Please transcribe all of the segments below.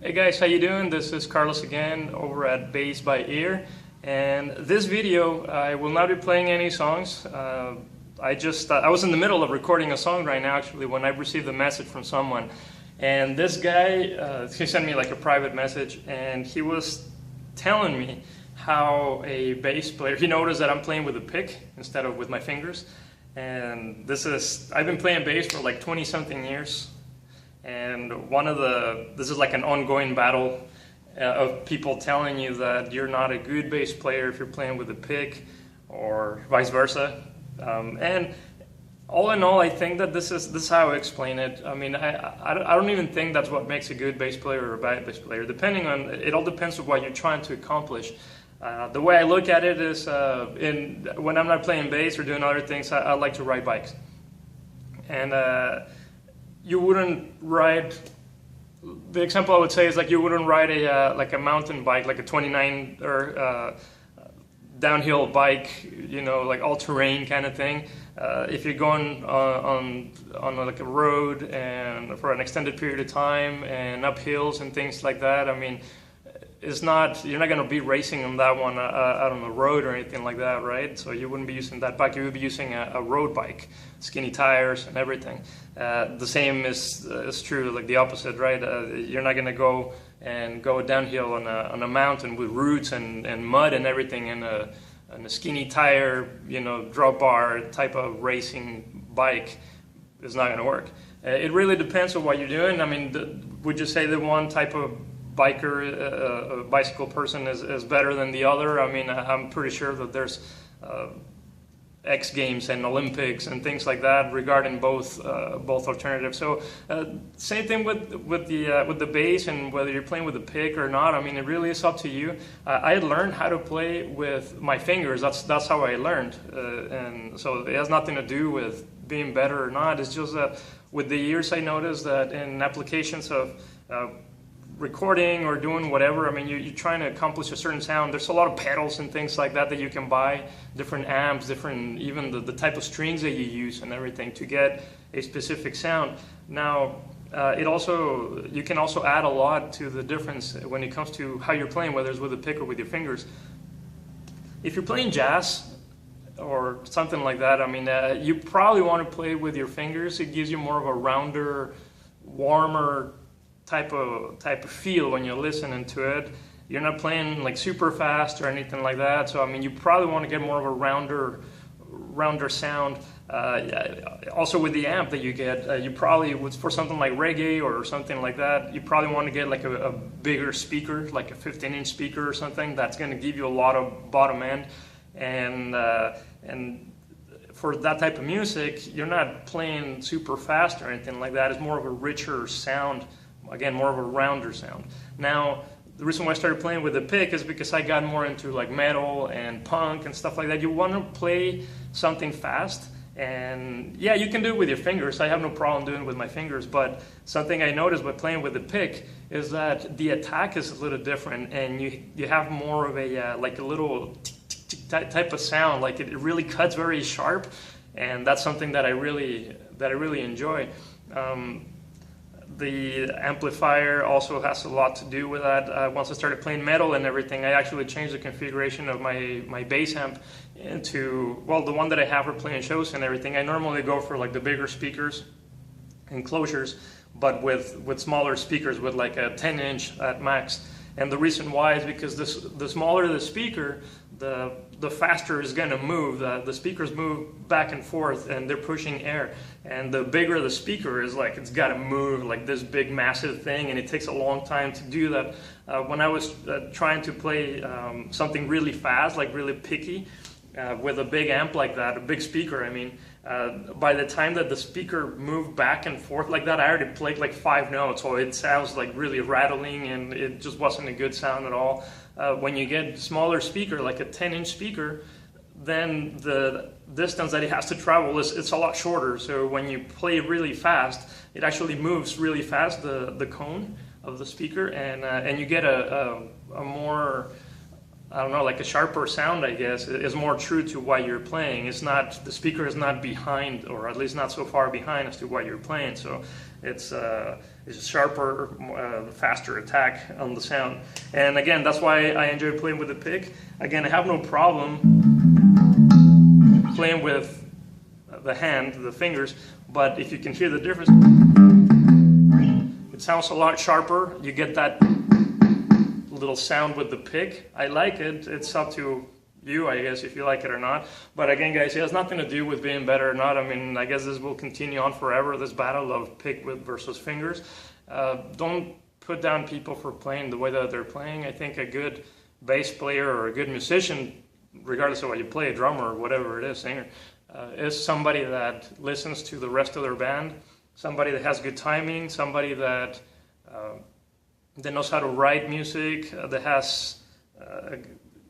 Hey guys, how you doing? This is Carlos again over at Bass by Ear, and this video I will not be playing any songs. I was in the middle of recording a song right now actually when I received a message from someone, and this guy he sent me like a private message, and he was telling me how a bass player, he noticed that I'm playing with a pick instead of with my fingers, and I've been playing bass for like 20 something years. And this is like an ongoing battle of people telling you that you're not a good bass player if you're playing with a pick, or vice versa. And all in all, I think that this is how I explain it. I mean, I don't even think that's what makes a good bass player or a bad bass player. It all depends on what you're trying to accomplish. The way I look at it is, when I'm not playing bass or doing other things, I like to ride bikes. And you wouldn't ride, the example I would say is like you wouldn't ride a mountain bike, like a 29 or downhill bike, you know, like all-terrain kind of thing. If you're going on like a road and for an extended period of time and up hills and things like that, I mean, you're not going to be racing on that one out on the road or anything like that, right? So you wouldn't be using that bike. You would be using a road bike, skinny tires and everything. The same is true, like the opposite, right? You're not going to go downhill on a mountain with roots and mud and everything in a skinny tire, you know, drop bar type of racing bike is not going to work. It really depends on what you're doing. I mean, would you say that one type of biker, a bicycle person is better than the other? I mean, I'm pretty sure that there's X Games and Olympics and things like that regarding both alternatives. So same thing with the bass, and whether you're playing with a pick or not. I mean, it really is up to you. I learned how to play with my fingers. That's how I learned, and so it has nothing to do with being better or not. It's just that with the years, I noticed that in applications of recording or doing whatever, I mean, you're trying to accomplish a certain sound. There's a lot of pedals and things like that you can buy, different amps, even the type of strings that you use and everything to get a specific sound. Now, you can also add a lot to the difference when it comes to how you're playing, whether it's with a pick or with your fingers. If you're playing jazz or something like that, I mean, you probably want to play with your fingers. It gives you more of a rounder, warmer type of feel when you're listening to it. You're not playing like super fast or anything like that, so I mean, you probably want to get more of a rounder sound. Also with the amp that you get, you probably would, for something like reggae or something like that, you probably want to get like a bigger speaker, like a 15-inch speaker or something that's going to give you a lot of bottom end. And for that type of music, you're not playing super fast or anything like that. It's more of a richer sound. Again, more of a rounder sound. Now, the reason why I started playing with the pick is because I got more into like metal and punk and stuff like that. You want to play something fast, and yeah, you can do it with your fingers. I have no problem doing it with my fingers, but something I noticed by playing with the pick is that the attack is a little different, and you have more of a like a little type of sound. Like it really cuts very sharp, and that's something that I really enjoy. The amplifier also has a lot to do with that. Once I started playing metal and everything, I actually changed the configuration of my bass amp into, well, the one that I have for playing shows and everything. I normally go for like the bigger speakers, enclosures, but with smaller speakers, with like a 10-inch at max. And the reason why is because the smaller the speaker, the faster it's going to move. The speakers move back and forth, and they're pushing air. And the bigger the speaker is, like, it's got to move like this big massive thing, and it takes a long time to do that. When I was trying to play something really fast, like really picky, with a big amp like that, a big speaker, I mean, by the time that the speaker moved back and forth like that, I already played like 5 notes, so it sounds like really rattling, and it just wasn't a good sound at all. When you get smaller speaker, like a 10-inch speaker, then the distance that it has to travel it's a lot shorter. So when you play really fast, it actually moves really fast, the cone of the speaker, and you get a more I don't know, like a sharper sound, I guess, is more true to what you're playing. It's not, the speaker is not behind, or at least not so far behind as to what you're playing. So it's a sharper, faster attack on the sound. And again, that's why I enjoy playing with the pick. Again, I have no problem playing with the hand, the fingers, but if you can hear the difference, it sounds a lot sharper. You get that little sound with the pick. I like it. It's up to you, I guess, if you like it or not. But again, guys, it has nothing to do with being better or not. I mean, I guess this will continue on forever, this battle of pick versus fingers. Don't put down people for playing the way that they're playing. I think a good bass player or a good musician, regardless of what you play, a drummer or whatever it is, singer, is somebody that listens to the rest of their band, somebody that has good timing, somebody that knows how to write music, that has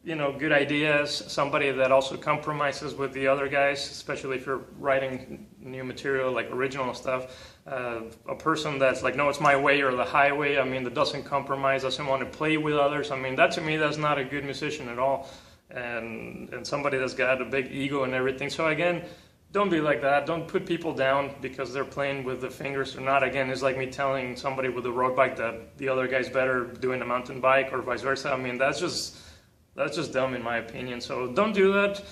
good ideas, somebody that also compromises with the other guys, especially if you're writing new material like original stuff. A person that's like, no, it's my way or the highway, I mean, that doesn't compromise, doesn't want to play with others. I mean, that to me, that's not a good musician at all. And somebody that's got a big ego and everything. So again, don't be like that. Don't put people down because they're playing with the fingers or not. Again, it's like me telling somebody with a road bike that the other guy's better doing a mountain bike or vice versa. I mean, that's just dumb in my opinion. So don't do that.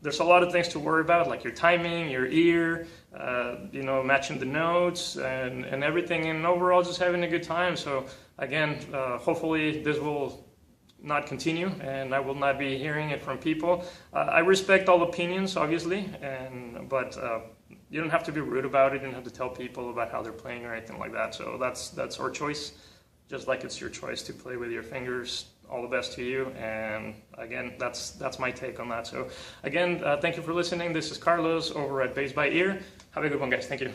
There's a lot of things to worry about, like your timing, your ear, matching the notes and everything, and overall just having a good time. So again, hopefully this will not continue and I will not be hearing it from people. I respect all opinions, obviously, but you don't have to be rude about it. You don't have to tell people about how they're playing or anything like that. So that's our choice, just like it's your choice to play with your fingers. All the best to you, and again, that's my take on that. So again, thank you for listening. This is Carlos over at Bass by Ear. Have a good one, guys. Thank you.